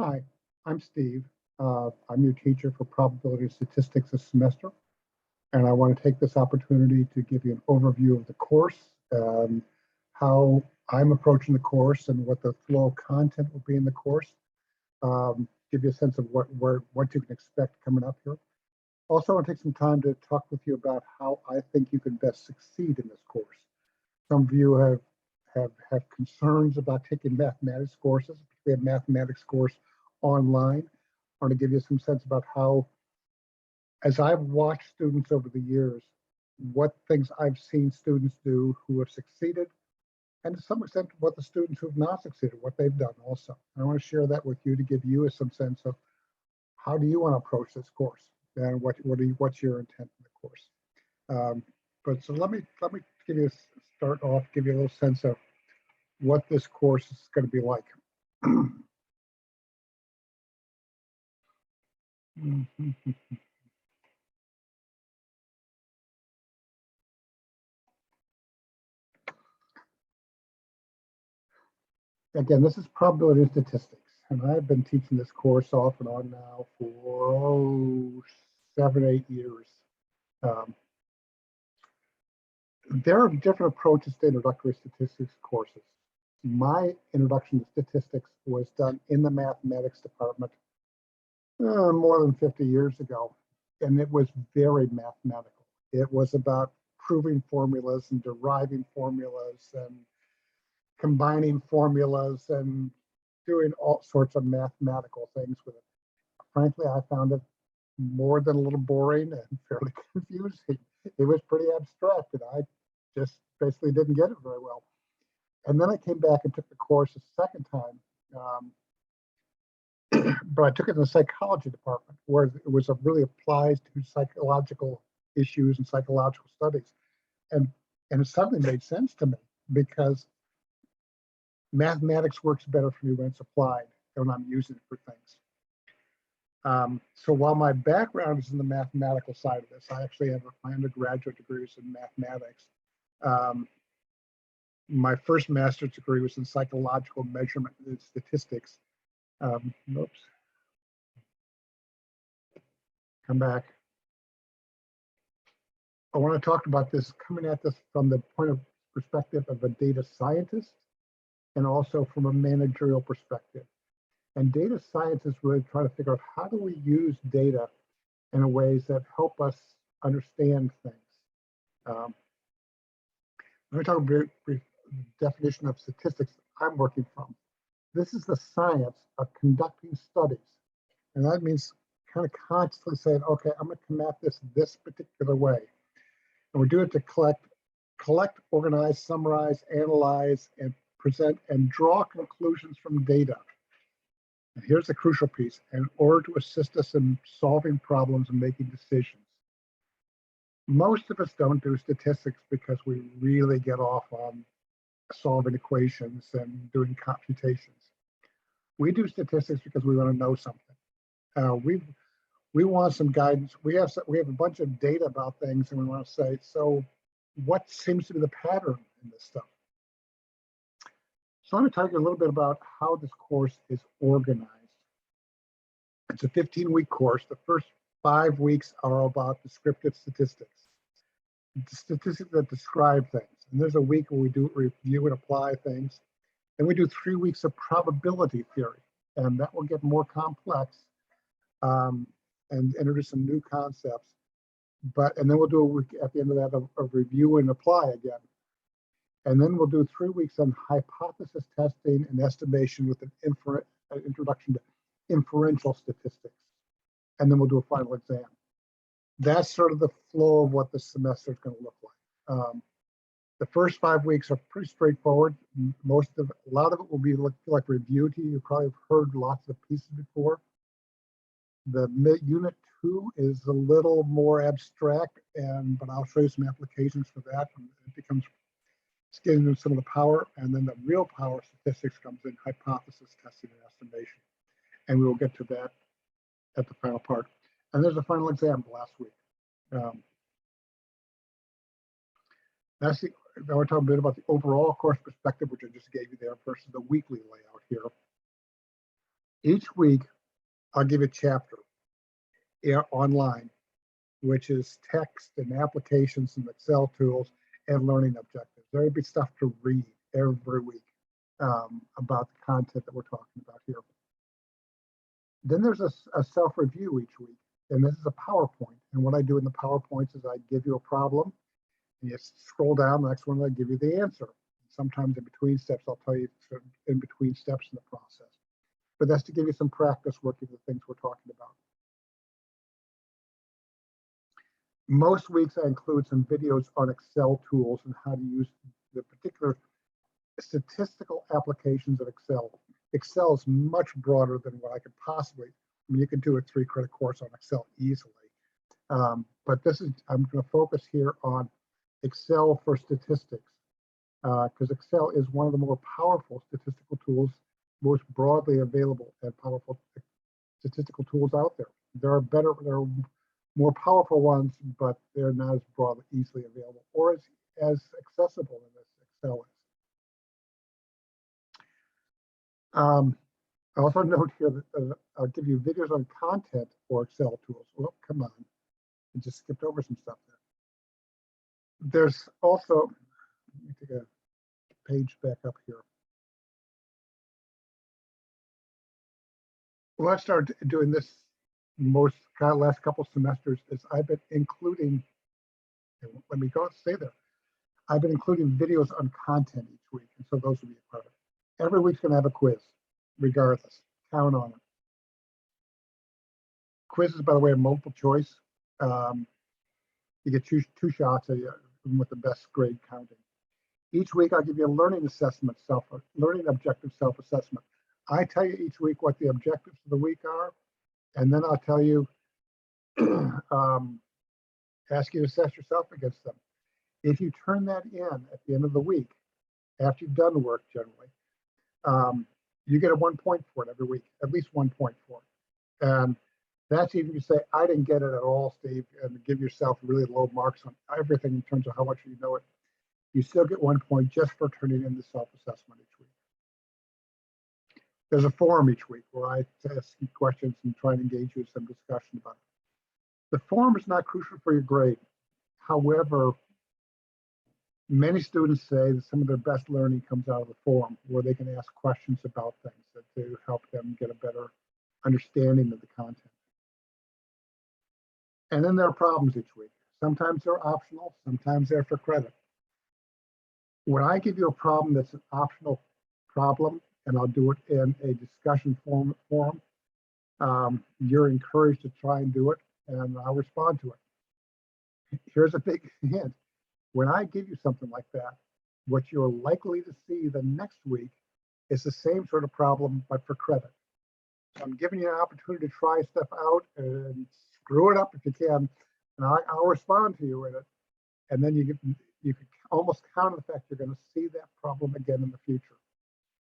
Hi, I'm Steve. I'm your teacher for Probability and Statistics this semester, and I want to take this opportunity to give you an overview of the course, how I'm approaching the course, and what the flow of content will be in the course. Give you a sense of what you can expect coming up here. Also, I want to take some time to talk with you about how I think you can best succeed in this course. Some of you have concerns about taking mathematics courses. We have mathematics course online. I want to give you some sense about how, as I've watched students over the years, what things I've seen students do who have succeeded, and to some extent what the students who have not succeeded, what they've done also. And I want to share that with you to give you some sense of how do you want to approach this course and what's your intent in the course. But so let me give you give you a little sense of what this course is going to be like. Again, this is probability and statistics, and I've been teaching this course off and on now for 7, 8 years. There are different approaches to introductory statistics courses. My introduction to statistics was done in the mathematics department more than 50 years ago, and it was very mathematical. It was about proving formulas and deriving formulas and combining formulas and doing all sorts of mathematical things with it. Frankly, I found it more than a little boring and fairly confusing. It was pretty abstract, and I just basically didn't get it very well. And then I came back and took the course a second time, but I took it in the psychology department, where it was really applied to psychological issues and psychological studies. And it suddenly made sense to me, because mathematics works better for me when it's applied than when I'm using it for things. So while my background is in the mathematical side of this, I actually have my undergraduate degrees in mathematics. My first master's degree was in psychological measurement and statistics. Oops. Come back. I want to talk about this, coming at this from the point of perspective of a data scientist and also from a managerial perspective. And data scientists really try to figure out, how do we use data in ways that help us understand things. Let me talk about a brief definition of statistics I'm working from. This is the science of conducting studies. And that means kind of constantly saying, okay, I'm going to come at this particular way. And we do it to collect, organize, summarize, analyze, and present and draw conclusions from data. And here's the crucial piece: in order to assist us in solving problems and making decisions. Most of us don't do statistics because we really get off on solving equations and doing computations. We do statistics because we want to know something. We want some guidance. We have a bunch of data about things, and we want to say, so what seems to be the pattern in this stuff? So I'm going to tell you a little bit about how this course is organized. It's a 15-week course. The first 5 weeks are about descriptive statistics, the statistics that describe things. And there's a week where we do review and apply things. Then we do 3 weeks of probability theory, and that will get more complex and introduce some new concepts. And then we'll do a week at the end of that of review and apply again. And then we'll do 3 weeks on hypothesis testing and estimation with an introduction to inferential statistics. And then we'll do a final exam. That's sort of the flow of what the semester is going to look like. The first 5 weeks are pretty straightforward. A lot of it will be like review to you. You probably have heard lots of pieces before. The unit 2 is a little more abstract, but I'll show you some applications for that. It's getting into some of the power, and then the real power statistics comes in hypothesis testing and estimation. And we will get to that at the final part. And there's a final exam last week. Now we're talking a bit about the overall course perspective, which I just gave you there, versus the weekly layout here. Each week, I'll give a chapter online, which is text and applications and Excel tools and learning objectives. There'll be stuff to read every week about the content that we're talking about here. Then there's a self-review each week, and this is a PowerPoint. And what I do in the PowerPoints is I give you a problem, and you scroll down, the next one, I give you the answer. Sometimes in between steps, I'll tell you in between steps in the process. But that's to give you some practice working with things we're talking about. Most weeks I include some videos on Excel tools and how to use the particular statistical applications of Excel. Excel is much broader than what I could possibly. I mean, you can do a 3-credit course on Excel easily. But I'm going to focus here on Excel for statistics, because Excel is one of the more powerful statistical tools, most broadly available and powerful statistical tools out there. There are more powerful ones, but they're not as broadly easily available or as accessible as Excel is. I also note here that I'll give you videos on content or Excel tools. Well, come on, I just skipped over some stuff there. There's also, let me take a page back up here. Well, I started doing this last couple semesters is I've been including, let me stay there. I've been including videos on content each week, and so those will be a part of it. Every week's going to have a quiz, regardless. Count on it. Quizzes, by the way, are multiple choice. You get two shots with the best grade counting. Each week, I'll give you a learning objective self-assessment. I tell you each week what the objectives of the week are, and then I'll tell you, ask you to assess yourself against them. If you turn that in at the end of the week, after you've done the work generally, you get a 1 point for it every week, at least 1 point for it. And that's even if you say, I didn't get it at all, Steve, and give yourself really low marks on everything in terms of how much you know it. You still get 1 point just for turning in the self-assessment each week. There's a forum each week where I ask you questions and try and engage you in some discussion about it. The forum is not crucial for your grade. However, many students say that some of their best learning comes out of the forum, where they can ask questions about things that to help them get a better understanding of the content. And then there are problems each week. Sometimes they're optional, sometimes they're for credit. When I give you a problem that's an optional problem, and I'll do it in a discussion forum, you're encouraged to try and do it, and I'll respond to it. Here's a big hint. When I give you something like that, what you're likely to see the next week is the same sort of problem, but for credit. So I'm giving you an opportunity to try stuff out and screw it up if you can, and I'll respond to you in it. And then you can almost count on the fact you're going to see that problem again in the future.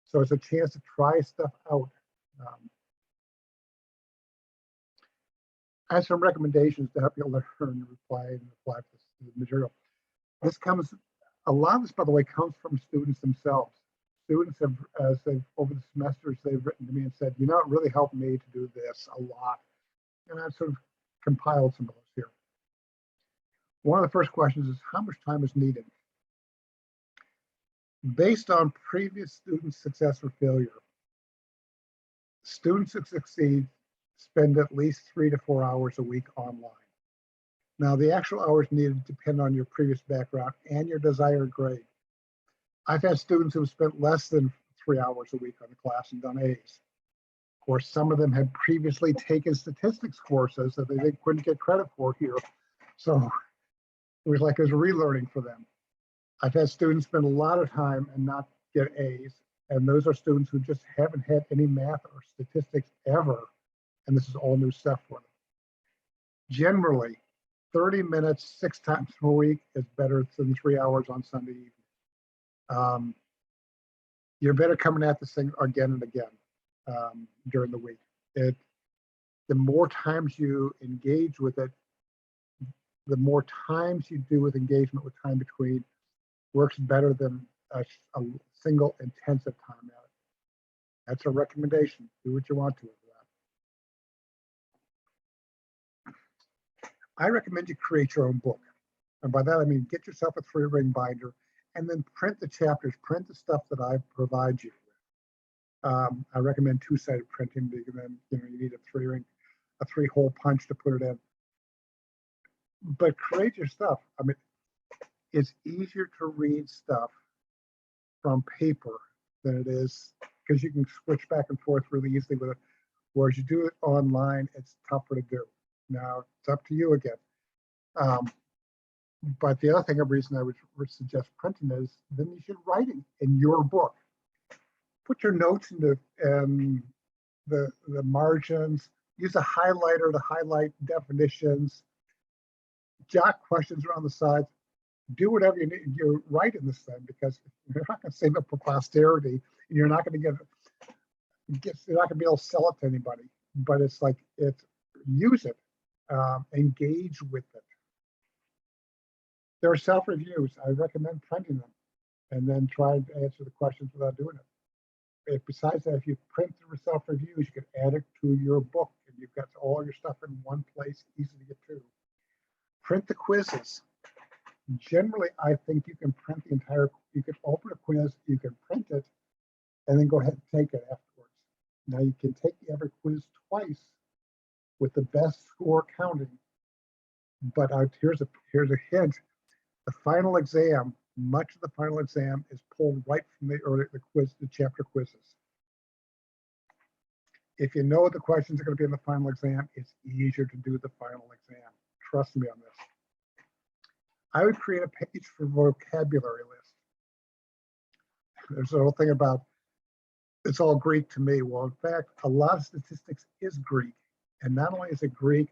So it's a chance to try stuff out. I have some recommendations to help you learn and apply to this material. A lot of this, by the way, comes from students themselves. Students have, over the semesters, they've written to me and said, you know, it really helped me to do this a lot. And I've sort of compiled some of those here. One of the first questions is, how much time is needed? Based on previous student success or failure, students that succeed spend at least 3 to 4 hours a week online. Now, the actual hours needed depend on your previous background and your desired grade. I've had students who have spent less than 3 hours a week on the class and done A's. Of course, some of them had previously taken statistics courses that they couldn't get credit for here. So it was like it was relearning for them. I've had students spend a lot of time and not get A's. And those are students who just haven't had any math or statistics ever. And this is all new stuff for them. Generally, 30 minutes 6 times per week is better than 3 hours on Sunday evening. You're better coming at this thing again and again during the week. The more times you engage with it, the more times you do with engagement with time between works better than a single intensive time at it. That's a recommendation. Do what you want to with that. I recommend you create your own book. And by that, I mean, get yourself a 3-ring binder and then print the chapters, print the stuff that I provide you with. I recommend 2-sided printing because then, you need a 3-hole punch to put it in. But create your stuff. I mean, it's easier to read stuff from paper than it is, because you can switch back and forth really easily with it. Whereas you do it online, it's tougher to do. Now, it's up to you again. But the other thing, a reason I would suggest printing is then you should write it in your book. Put your notes into the margins. Use a highlighter to highlight definitions. Jot questions around the sides. Do whatever you need. You write in this thing, because you're not going to save it for posterity, and you're not going to you're not going to be able to sell it to anybody. But it's like, use it, engage with it. There are self-reviews. I recommend printing them and then try to answer the questions without doing it. Besides that, if you print the self-reviews, you can add it to your book, and you've got all your stuff in one place, easy to get to. Print the quizzes. Generally, I think you can print the entire, you can open a quiz, you can print it, and then go ahead and take it afterwards. Now, you can take every quiz twice with the best score counting. But here's a hint. The final exam, much of the final exam is pulled right from the chapter quizzes. If you know the questions are going to be in the final exam, it's easier to do the final exam. Trust me on this. I would create a page for vocabulary list. There's a whole thing about it's all Greek to me. Well, in fact, a lot of statistics is Greek. And not only is it Greek,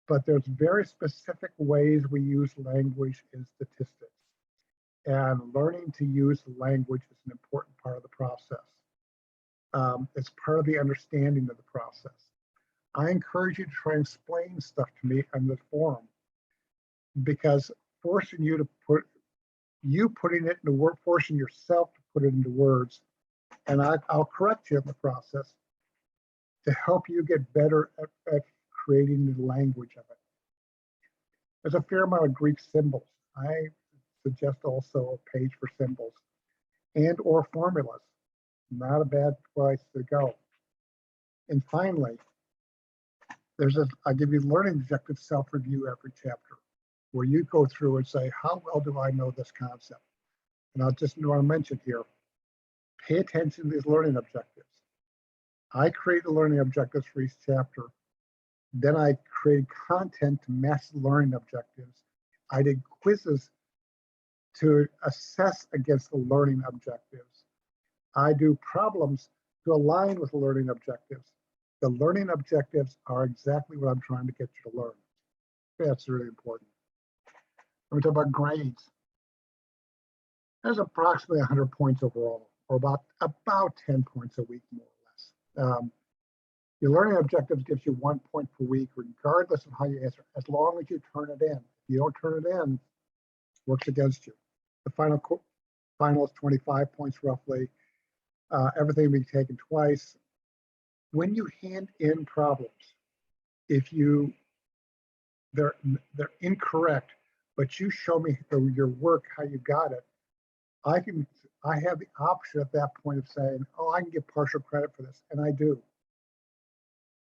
but there's very specific ways we use language in statistics. And learning to use language is an important part of the process. It's part of the understanding of the process. I encourage you to try and explain stuff to me on the forum, because forcing you to putting it into word, forcing yourself to put it into words, and I'll correct you in the process to help you get better at creating the language of it. There's a fair amount of Greek symbols. I suggest also a page for symbols and/or formulas. Not a bad place to go. And finally, I give you learning objective self-review every chapter, where you go through and say, how well do I know this concept? And I'll just want to mention here, pay attention to these learning objectives. I create the learning objectives for each chapter. Then I create content to match the learning objectives. I did quizzes to assess against the learning objectives. I do problems to align with the learning objectives. The learning objectives are exactly what I'm trying to get you to learn. That's really important. When we talk about grades, there's approximately 100 points overall, or about 10 points a week, more or less. Your learning objectives gives you 1 point per week, regardless of how you answer, as long as you turn it in. If you don't turn it in, it works against you. The final is 25 points roughly. Everything will be taken twice. When you hand in problems, if they're incorrect, but you show me your work, how you got it, I have the option at that point of saying, oh, I can get partial credit for this, and I do.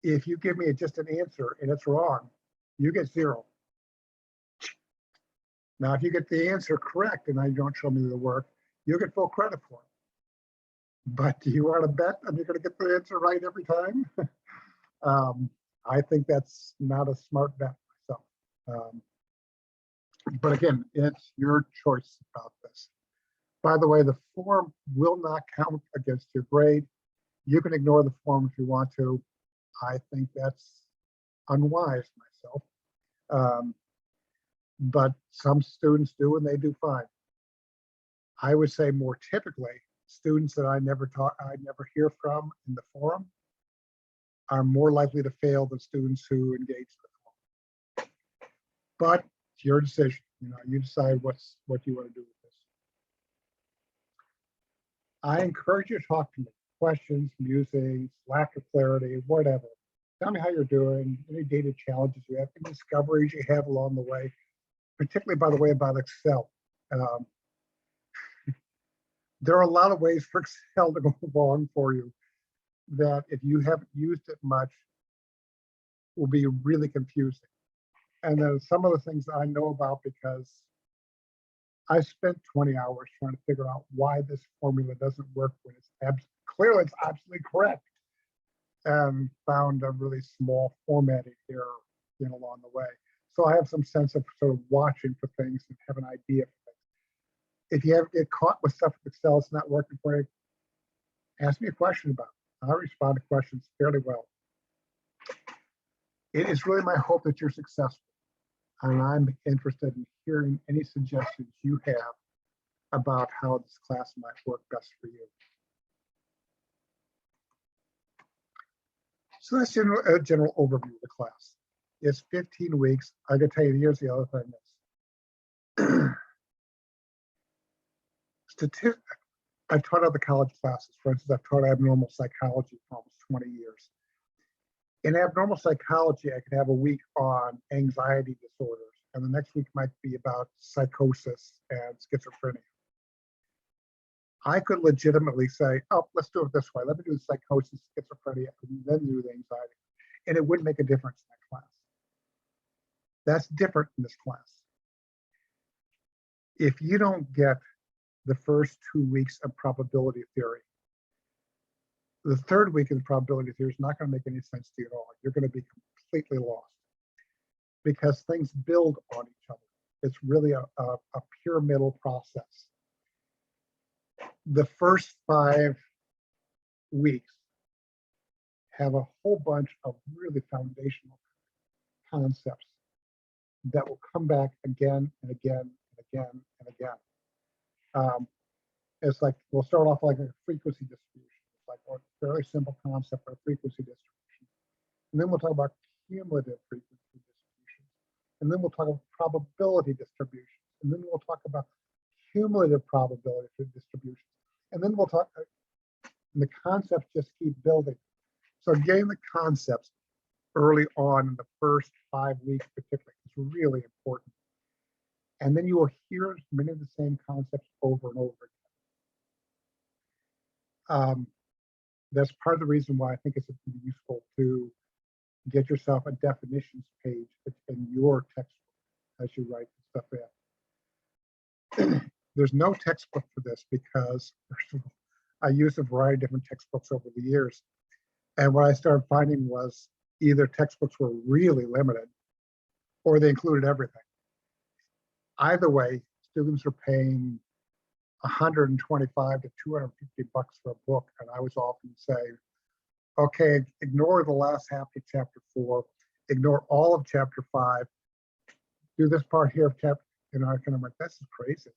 If you give me just an answer and it's wrong, you get 0. Now, if you get the answer correct and I don't show me the work, you'll get full credit for it. But do you want to bet that you're going to get the answer right every time? I think that's not a smart bet myself. But again, it's your choice about this. By the way, the form will not count against your grade. You can ignore the form if you want to. I think that's unwise myself. But some students do, and they do fine. I would say more typically, students that I never hear from in the forum are more likely to fail than students who engage in the forum. But it's your decision. You decide what you want to do with this. I encourage you to talk to me. questions, musings, lack of clarity, whatever. Tell me how you're doing, any data challenges you have, any discoveries you have along the way, particularly, by the way, about Excel. There are a lot of ways for Excel to go wrong for you that if you haven't used it much will be really confusing. And then some of the things I know about because I spent 20 hours trying to figure out why this formula doesn't work when it's clearly it's absolutely correct, and found a really small formatting error along the way. So I have some sense of sort of watching for things and have an idea for things. If you ever get caught with stuff with Excel that's not working for you, ask me a question about it. I respond to questions fairly well. It is really my hope that you're successful, and I'm interested in hearing any suggestions you have about how this class might work best for you. So that's a general overview of the class. It's 15 weeks. I can tell you, here's the other thing is, I've taught other college classes. For instance, I've taught abnormal psychology for almost 20 years. In abnormal psychology, I could have a week on anxiety disorders, and the next week might be about psychosis and schizophrenia. I could legitimately say, oh, let's do it this way. Let me do the psychosis, schizophrenia, and then do the anxiety. And it wouldn't make a difference in that class. That's different in this class. If you don't get the first 2 weeks of probability theory, the third week of the probability theory is not going to make any sense to you at all. You're going to be completely lost because things build on each other. It's really a pyramidal process. The first 5 weeks have a whole bunch of really foundational concepts that will come back again and again and again and again. It's like, we'll start off like a frequency distribution. It's like a fairly simple concept of frequency distribution. And then we'll talk about cumulative frequency distributions. And then we'll talk about probability distributions. And then we'll talk about cumulative probability distributions. And then we'll talk, and the concepts just keep building. So getting the concepts early on in the first 5 weeks particularly is really important. And then you will hear many of the same concepts over and over again. That's part of the reason why I think it's useful to get yourself a definitions page in your textbook as you write stuff in. There's no textbook for this because, first of all, I used a variety of different textbooks over the years. And what I started finding was either textbooks were really limited or they included everything. Either way, students are paying $125 to $250 for a book. And I was often saying, okay, ignore the last half of chapter 4, ignore all of chapter 5, do this part here of chapter, I'm like, this is crazy.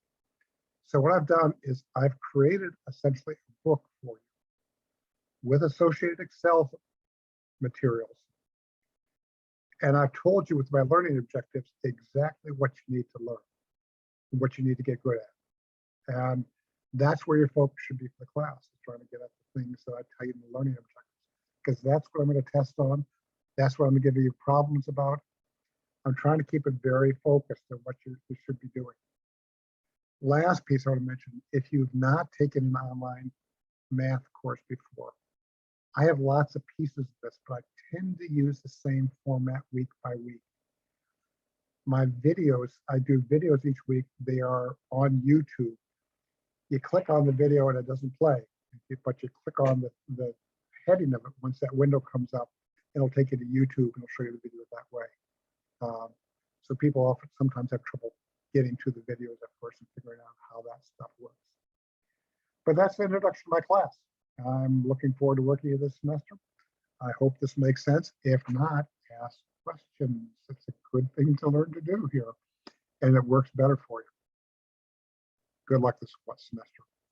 So what I've done is I've created essentially a book for you with associated Excel materials. And I've told you with my learning objectives exactly what you need to learn, what you need to get good at. And that's where your focus should be for the class, is trying to get at the things that I tell you in the learning objectives, because that's what I'm going to test on. That's what I'm going to give you problems about. I'm trying to keep it very focused on what you should be doing. Last piece I want to mention, if you've not taken an online math course before, I have lots of pieces of this, but I tend to use the same format week by week. My videos, I do videos each week. They are on YouTube. You click on the video and it doesn't play, but you click on the heading of it. Once that window comes up, it'll take you to YouTube and it'll show you the video that way. So people sometimes have trouble getting to the videos at first and figuring out how that stuff works. But that's the introduction to my class. I'm looking forward to working with you this semester. I hope this makes sense. If not, ask questions. It's a good thing to learn to do here, and it works better for you. Good luck this semester.